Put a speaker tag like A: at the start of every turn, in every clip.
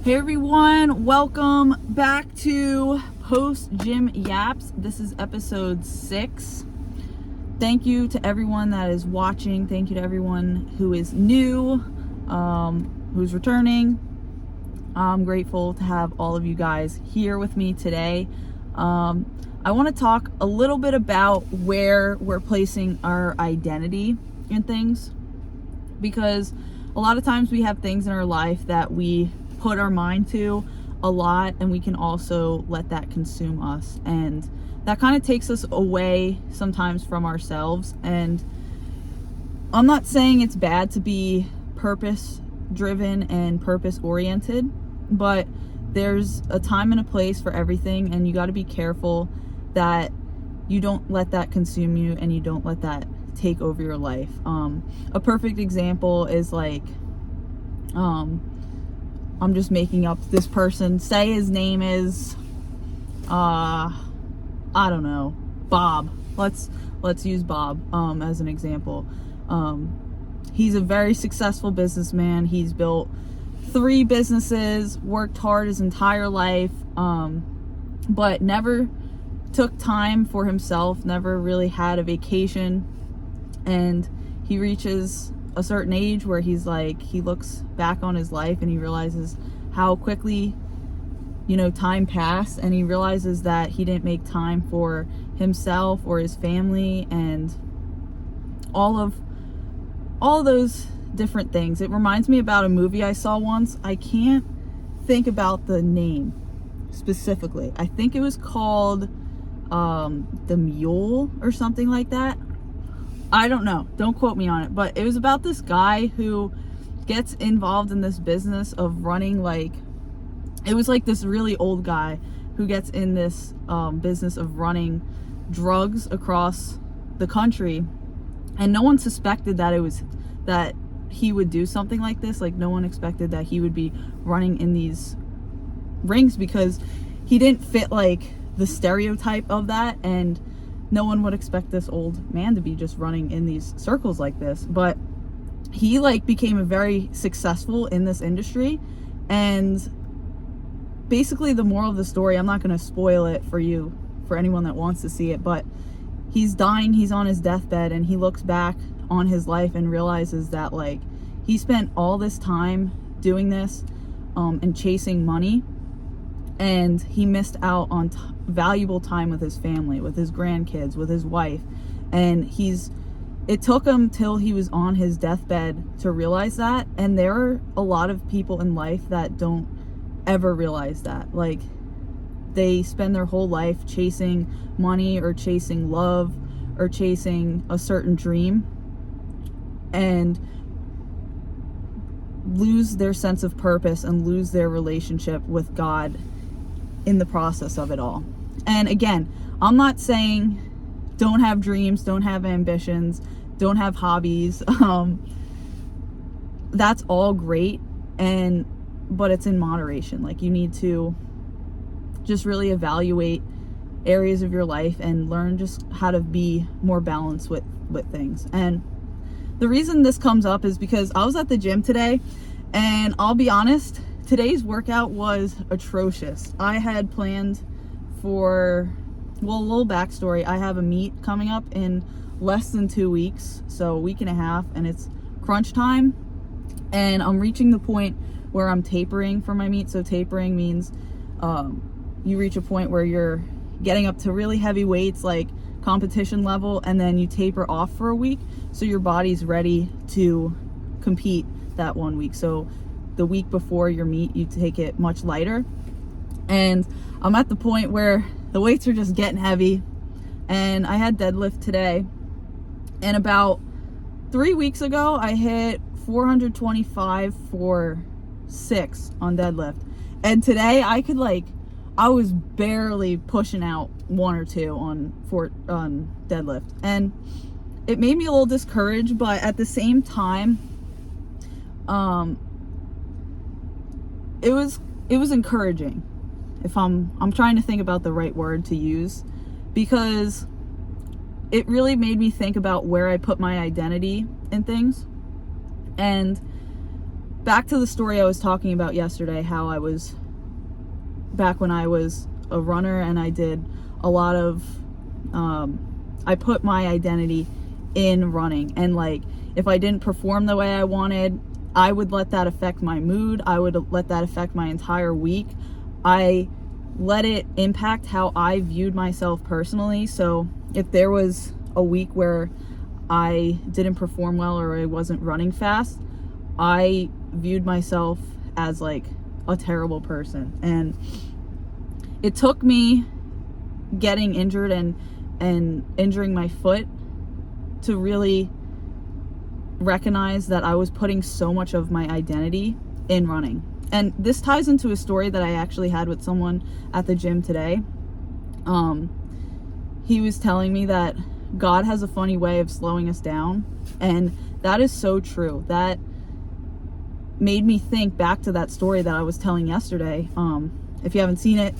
A: Hey everyone, welcome back to Post Gym Yaps. This is episode 6. Thank you to everyone that is watching. Thank you to everyone who is new, who's returning. I'm grateful to have all of you guys here with me today. I want to talk a little bit about where we're placing our identity in things, because a lot of times we have things in our life that we put our mind to a lot, and we can also let that consume us, and that kind of takes us away sometimes from ourselves. And I'm not saying it's bad to be purpose driven and purpose oriented, but there's a time and a place for everything, and you got to be careful that you don't let that consume you and you don't let that take over your life. A perfect example is like, I'm just making up this person. Say his name is, I don't know, Bob. Let's use Bob as an example. He's a very successful businessman. He's built 3 businesses, worked hard his entire life, but never took time for himself, never really had a vacation. And he reaches a certain age where he's like, he looks back on his life and he realizes how quickly, time passed, and he realizes that he didn't make time for himself or his family and all of those different things. It reminds me about a movie I saw once. I can't think about the name specifically. I think it was called The Mule or something like that. I don't know. Don't quote me on it. But it was about this guy who gets involved in this business of running, it was like this really old guy who gets in this business of running drugs across the country. And no one suspected that he would do something like this. Like, no one expected that he would be running in these rings, because he didn't fit like the stereotype of that, and no one would expect this old man to be just running in these circles like this. But he became very successful in this industry. And basically the moral of the story, I'm not going to spoil it for you, for anyone that wants to see it, but he's dying, he's on his deathbed, and he looks back on his life and realizes that he spent all this time doing this and chasing money, and he missed out on valuable time with his family, with his grandkids, with his wife. And it took him till he was on his deathbed to realize that. And there are a lot of people in life that don't ever realize that. They spend their whole life chasing money or chasing love or chasing a certain dream, and lose their sense of purpose and lose their relationship with God in the process of it all. And again, I'm not saying don't have dreams, don't have ambitions, don't have hobbies. That's all great, but it's in moderation. You need to just really evaluate areas of your life and learn just how to be more balanced with things. And the reason this comes up is because I was at the gym today, and I'll be honest, today's workout was atrocious. I had planned for, a little backstory. I have a meet coming up in less than 2 weeks, so a week and a half, and it's crunch time. And I'm reaching the point where I'm tapering for my meet. So tapering means you reach a point where you're getting up to really heavy weights, like competition level, and then you taper off for a week, so your body's ready to compete that 1 week. So the week before your meet, you take it much lighter. And I'm at the point where the weights are just getting heavy, and I had deadlift today, and about 3 weeks ago I hit 425 for 6 on deadlift, and today I was barely pushing out 1 or 2 on deadlift, and it made me a little discouraged. But at the same time, it was encouraging. If I'm trying to think about the right word to use, because it really made me think about where I put my identity in things. And back to the story I was talking about yesterday, how I was back when I was a runner and I did a lot of I put my identity in running, and like if I didn't perform the way I wanted, I would let that affect my mood. I would let that affect my entire week. I let it impact how I viewed myself personally. So if there was a week where I didn't perform well or I wasn't running fast, I viewed myself as like a terrible person. And it took me getting injured and injuring my foot to really recognize that I was putting so much of my identity in running. And this ties into a story that I actually had with someone at the gym today. He was telling me that God has a funny way of slowing us down, and that is so true. That made me think back to that story that I was telling yesterday. If you haven't seen it,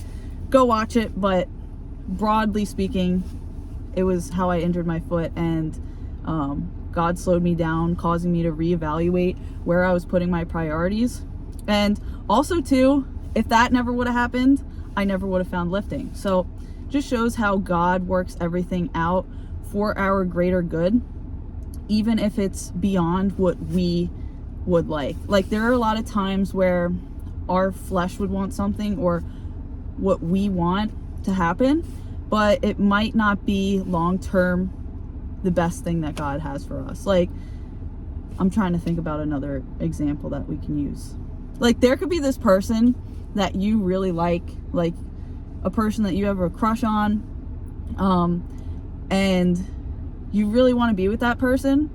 A: go watch it, but broadly speaking, it was how I injured my foot, and God slowed me down, causing me to reevaluate where I was putting my priorities. And also too, if that never would have happened, I never would have found lifting. So just shows how God works everything out for our greater good, even if it's beyond what we would like. Like there are a lot of times where our flesh would want something or what we want to happen, but it might not be long term the best thing that God has for us. Like I'm trying to think about another example that we can use. Like there could be this person that you really like a person that you have a crush on, and you really want to be with that person,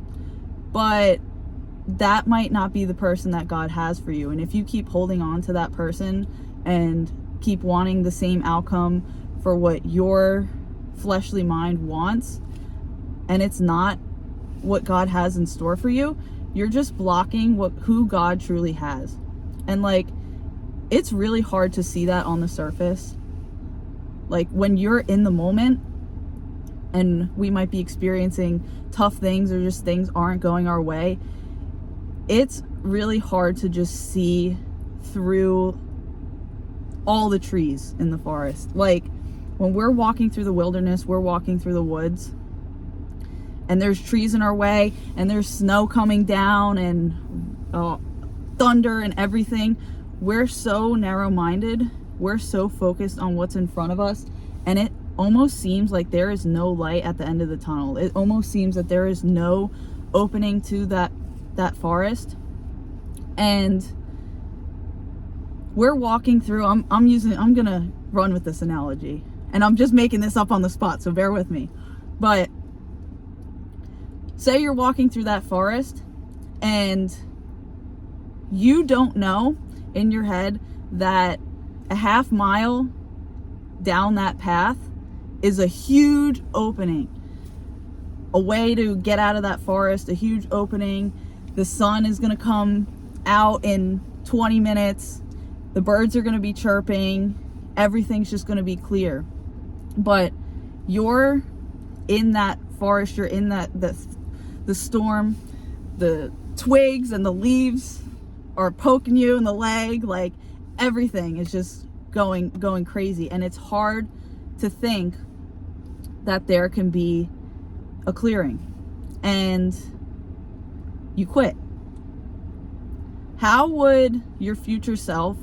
A: but that might not be the person that God has for you. And if you keep holding on to that person and keep wanting the same outcome for what your fleshly mind wants, and it's not what God has in store for you, you're just blocking who God truly has. And like it's really hard to see that on the surface. Like when you're in the moment and we might be experiencing tough things or just things aren't going our way, it's really hard to just see through all the trees in the forest. Like when we're walking through the wilderness, we're walking through the woods, and there's trees in our way, and there's snow coming down, and thunder and everything. We're so narrow-minded. We're so focused on what's in front of us, and it almost seems like there is no light at the end of the tunnel. It almost seems that there is no opening to that forest. And we're walking through, I'm gonna run with this analogy, and I'm just making this up on the spot, so bear with me. But say you're walking through that forest and you don't know in your head that a half mile down that path is a huge opening, a way to get out of that forest, a huge opening. The sun is going to come out in 20 minutes. The birds are going to be chirping. Everything's just going to be clear. But you're in that forest, you're in the storm, the twigs and the leaves are poking you in the leg, like everything is just going crazy, and it's hard to think that there can be a clearing, and you quit. How would your future self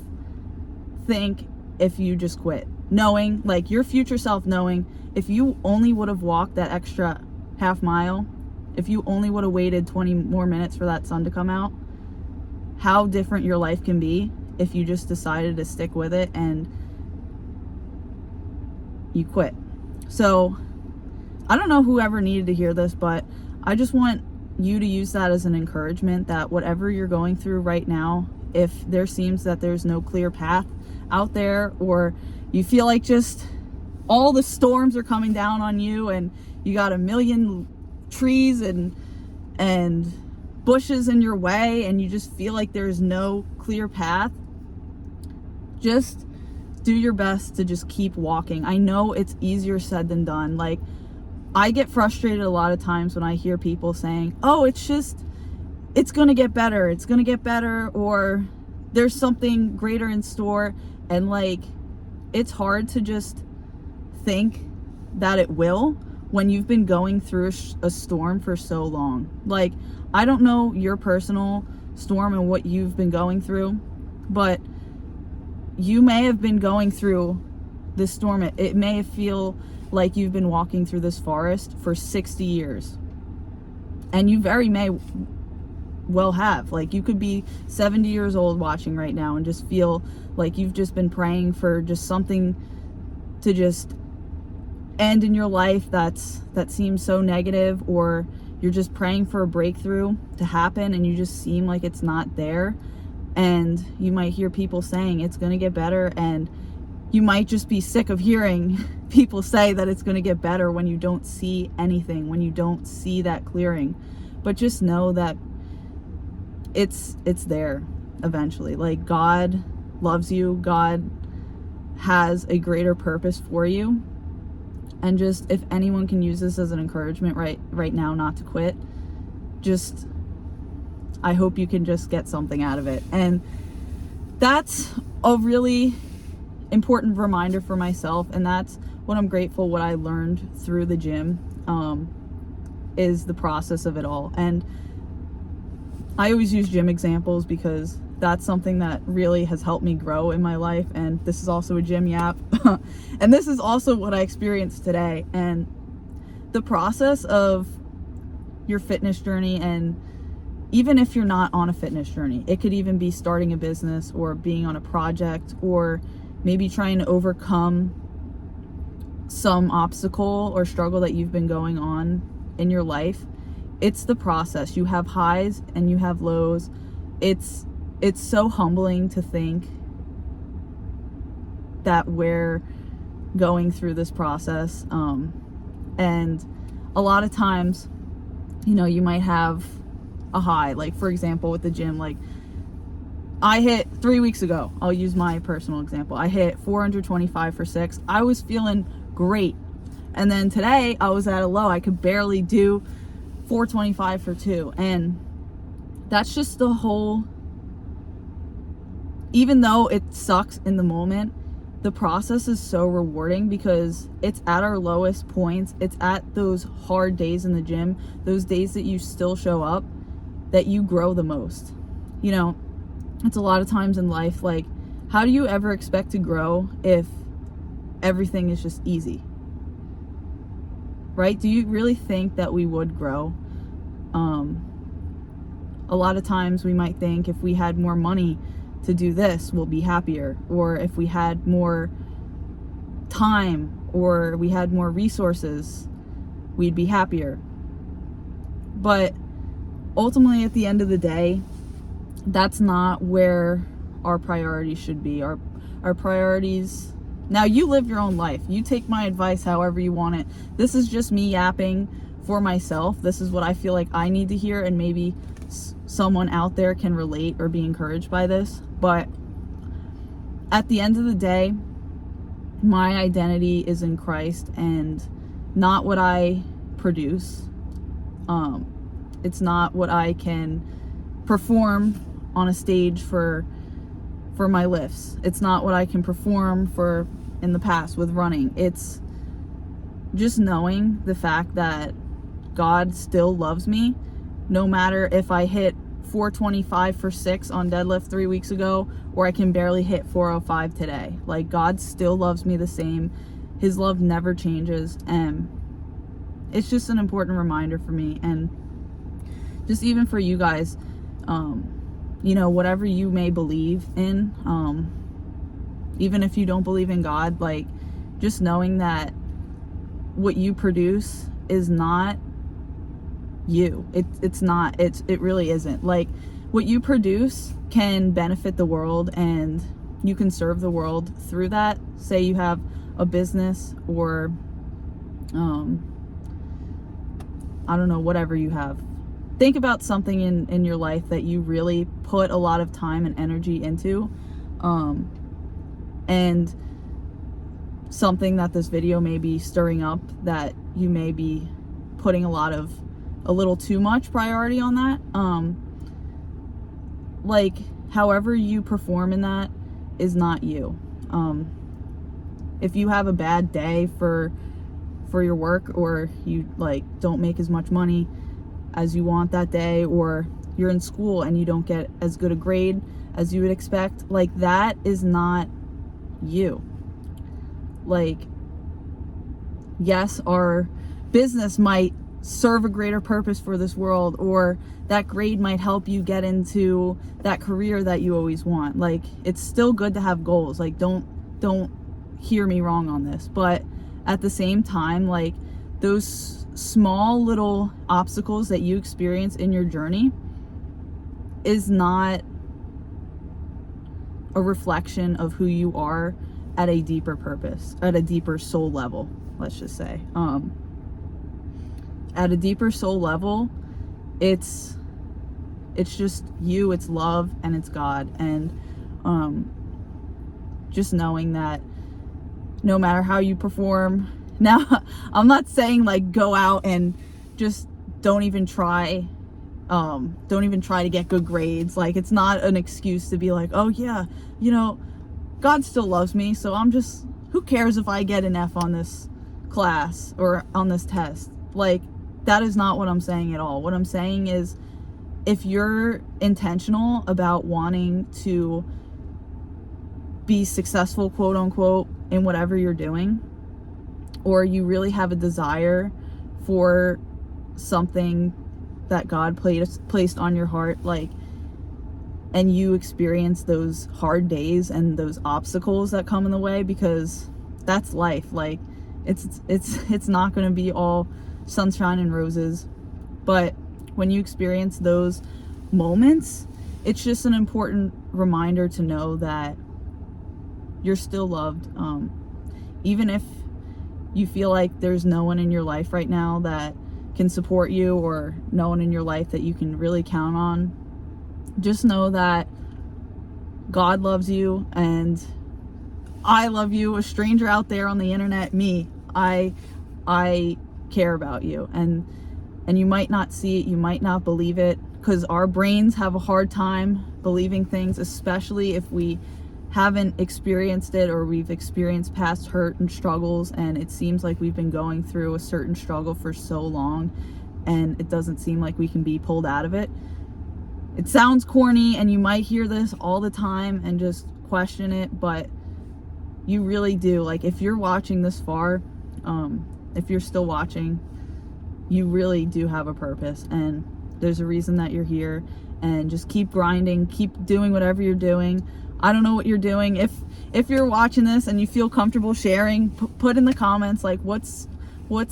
A: think if you just quit? Knowing, like your future self knowing, if you only would have walked that extra half mile, if you only would have waited 20 more minutes for that sun to come out, how different your life can be if you just decided to stick with it and you quit. So I don't know whoever needed to hear this, but I just want you to use that as an encouragement that whatever you're going through right now, if there seems that there's no clear path out there, or you feel like just all the storms are coming down on you and you got a million trees and bushes in your way and you just feel like there's no clear path, just do your best to just keep walking. I know it's easier said than done. Like I get frustrated a lot of times when I hear people saying, oh, it's just it's going to get better. It's going to get better, or there's something greater in store. And like, it's hard to just think that it will when you've been going through a storm for so long. Like, I don't know your personal storm and what you've been going through, but you may have been going through this storm. It may feel like you've been walking through this forest for 60 years. And you very may well have. Like, you could be 70 years old watching right now and just feel like you've just been praying for just something to just end in your life that seems so negative, or you're just praying for a breakthrough to happen and you just seem like it's not there. And you might hear people saying it's going to get better, and you might just be sick of hearing people say that it's going to get better when you don't see anything, when you don't see that clearing. But just know that it's there eventually. Like, God loves you. God has a greater purpose for you. And just, if anyone can use this as an encouragement right now not to quit, just, I hope you can just get something out of it. And that's a really important reminder for myself, and that's what I'm grateful what I learned through the gym, is the process of it all. And I always use gym examples because that's something that really has helped me grow in my life. And this is also a gym yap. And this is also what I experienced today. And the process of your fitness journey, and even if you're not on a fitness journey, it could even be starting a business or being on a project, or maybe trying to overcome some obstacle or struggle that you've been going on in your life. It's the process. You have highs and you have lows. It's so humbling to think that we're going through this process. And a lot of times, you might have a high, like for example with the gym, like I hit 3 weeks ago, I'll use my personal example, I hit 425 for 6. I was feeling great. And then today I was at a low. I could barely do 425 for 2. And that's just the whole, even though it sucks in the moment, the process is so rewarding, because it's at our lowest points, it's at those hard days in the gym, those days that you still show up, that you grow the most. It's a lot of times in life, like, how do you ever expect to grow if everything is just easy? Right? Do you really think that we would grow? A lot of times we might think if we had more money to do this, we'll be happier. Or if we had more time, or we had more resources, we'd be happier. But ultimately, at the end of the day, that's not where our priorities should be. Our priorities, now you live your own life. You take my advice however you want it. This is just me yapping for myself. This is what I feel like I need to hear, and maybe someone out there can relate or be encouraged by this. But at the end of the day, my identity is in Christ, and not what I produce. It's not what I can perform on a stage for my lifts. It's not what I can perform for in the past with running. It's just knowing the fact that God still loves me, no matter if I hit 425 for 6 on deadlift 3 weeks ago, or I can barely hit 405 today. Like, God still loves me the same. His love never changes. And it's just an important reminder for me, and just even for you guys, whatever you may believe in, even if you don't believe in God, like, just knowing that what you produce is not you. It's not. It really isn't. Like, what you produce can benefit the world, and you can serve the world through that. Say you have a business, or I don't know, whatever you have. Think about something in your life that you really put a lot of time and energy into, and something that this video may be stirring up, that you may be putting a little too much priority on that. like, however you perform in that is not you. If you have a bad day for your work, or you like don't make as much money as you want that day, or you're in school and you don't get as good a grade as you would expect, like, that is not you. Like, yes, our business might serve a greater purpose for this world, or that grade might help you get into that career that you always want. Like, it's still good to have goals. Like, don't hear me wrong on this, but at the same time, like, those small little obstacles that you experience in your journey is not a reflection of who you are at a deeper purpose, at a deeper soul level, let's just say. At a deeper soul level, it's just you, it's love, and it's God. And just knowing that no matter how you perform, now I'm not saying like go out and just don't even try to get good grades. Like, it's not an excuse to be like, oh yeah, you know, God still loves me, so who cares if I get an F on this class or on this test. Like, that is not what I'm saying at all. What I'm saying is, if you're intentional about wanting to be successful, quote unquote, in whatever you're doing, or you really have a desire for something that God placed on your heart, like, and you experience those hard days and those obstacles that come in the way, because that's life. Like, it's not going to be all sunshine and roses, but when you experience those moments, it's just an important reminder to know that you're still loved. Even if you feel like there's no one in your life right now that can support you, or no one in your life that you can really count on, just know that God loves you, and I love you. A stranger out there on the internet, me, I care about you, and you might not see it, you might not believe it, because our brains have a hard time believing things, especially if we haven't experienced it, or we've experienced past hurt and struggles, and it seems like we've been going through a certain struggle for so long, and it doesn't seem like we can be pulled out of it. It sounds corny, and you might hear this all the time and just question it, but you really do. Like, if you're watching this far, if you're still watching, you really do have a purpose, and there's a reason that you're here. And just keep grinding, keep doing whatever you're doing. I don't know what you're doing. If you're watching this and you feel comfortable sharing, put in the comments, like, what's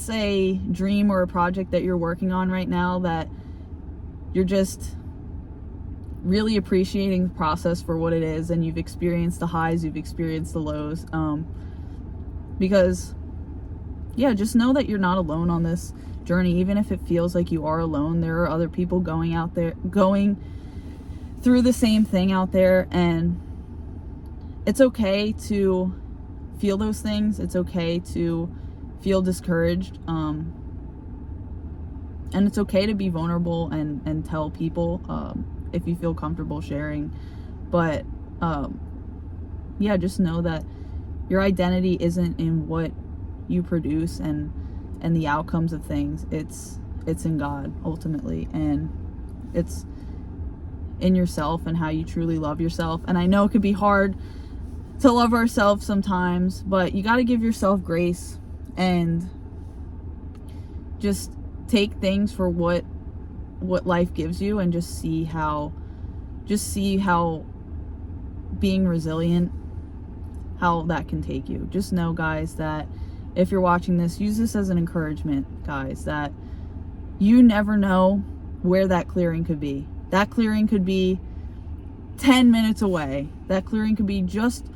A: a dream or a project that you're working on right now that you're just really appreciating the process for what it is, and you've experienced the highs, you've experienced the lows, because yeah, just know that you're not alone on this journey. Even if it feels like you are alone, there are other people going through the same thing out there, and it's okay to feel those things. It's okay to feel discouraged, and it's okay to be vulnerable and tell people if you feel comfortable sharing. But yeah, just know that your identity isn't in what you produce and the outcomes of things. It's in God ultimately, and it's in yourself and how you truly love yourself. And I know it can be hard to love ourselves sometimes, but you got to give yourself grace and just take things for what life gives you, and just see how being resilient, how that can take you. Just know, guys, that if you're watching this, use this as an encouragement, guys, that you never know where that clearing could be. That clearing could be 10 minutes away. That clearing could be just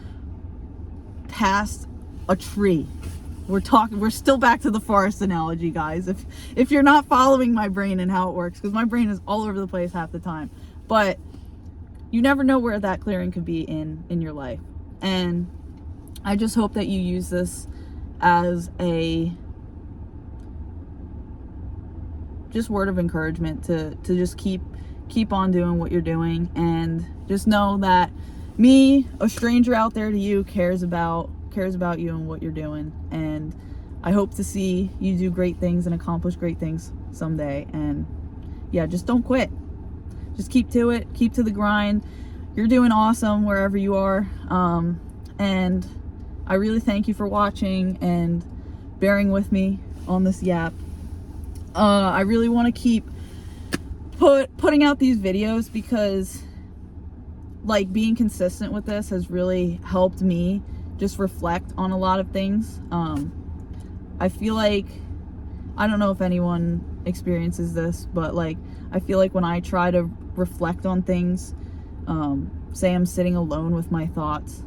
A: past a tree. We're still back to the forest analogy, guys. If you're not following my brain and how it works, because my brain is all over the place half the time. But you never know where that clearing could be in your life. And I just hope that you use this as a just word of encouragement to just keep keep on doing what you're doing, and just know that me, a stranger out there to you, cares about you and what you're doing. And I hope to see you do great things and accomplish great things someday. And yeah, just don't quit. Just keep to it. Keep to the grind. You're doing awesome wherever you are. And I really thank you for watching and bearing with me on this yap. I really want to keep putting out these videos because like being consistent with this has really helped me just reflect on a lot of things. I feel like, I don't know if anyone experiences this, but like I feel like when I try to reflect on things, say I'm sitting alone with my thoughts,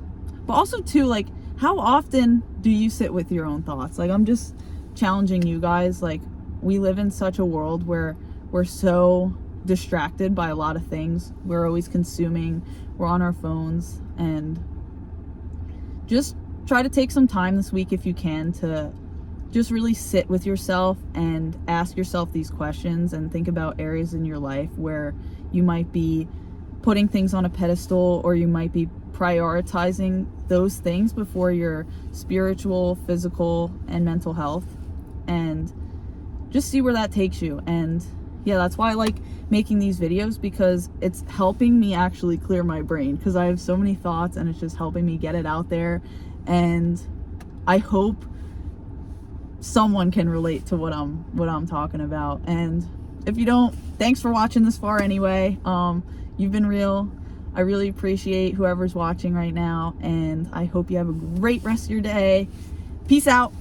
A: but also too, like, how often do you sit with your own thoughts? Like, I'm just challenging you guys. Like, we live in such a world where we're so distracted by a lot of things. We're always consuming, we're on our phones, and just try to take some time this week if you can to just really sit with yourself and ask yourself these questions and think about areas in your life where you might be putting things on a pedestal, or you might be prioritizing those things before your spiritual, physical, and mental health, and just see where that takes you. And yeah, that's why I like making these videos, because it's helping me actually clear my brain, because I have so many thoughts and it's just helping me get it out there. And I hope someone can relate to what I'm talking about. And if you don't, thanks for watching this far anyway. You've been real. I really appreciate whoever's watching right now, and I hope you have a great rest of your day. Peace out.